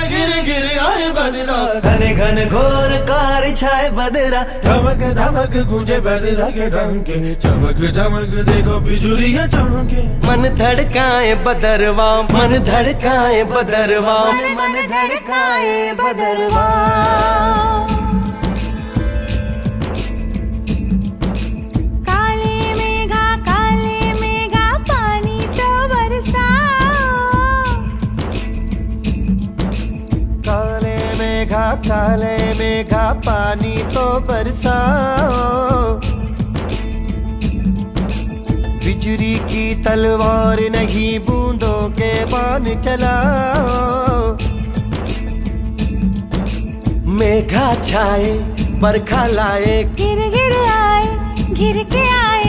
गिर गिर आए बदरा, घन घन घोर कार छाए बदरा, धमक धमक गूंजे बदरा के डंके, चमक चमक देखो बिजुलियां चमके। मन धड़काए बदरवा, मन धड़काए बदरवा, मन धड़काए बदरवा। काले मेघा पानी तो बरसाओ। काले मेघा पानी तो बरसाओ। बिजली की तलवार नहीं बूंदों के बाण चलाओ। मेघा छाए बरखा लाए, गिर गिर आए, गिर के आए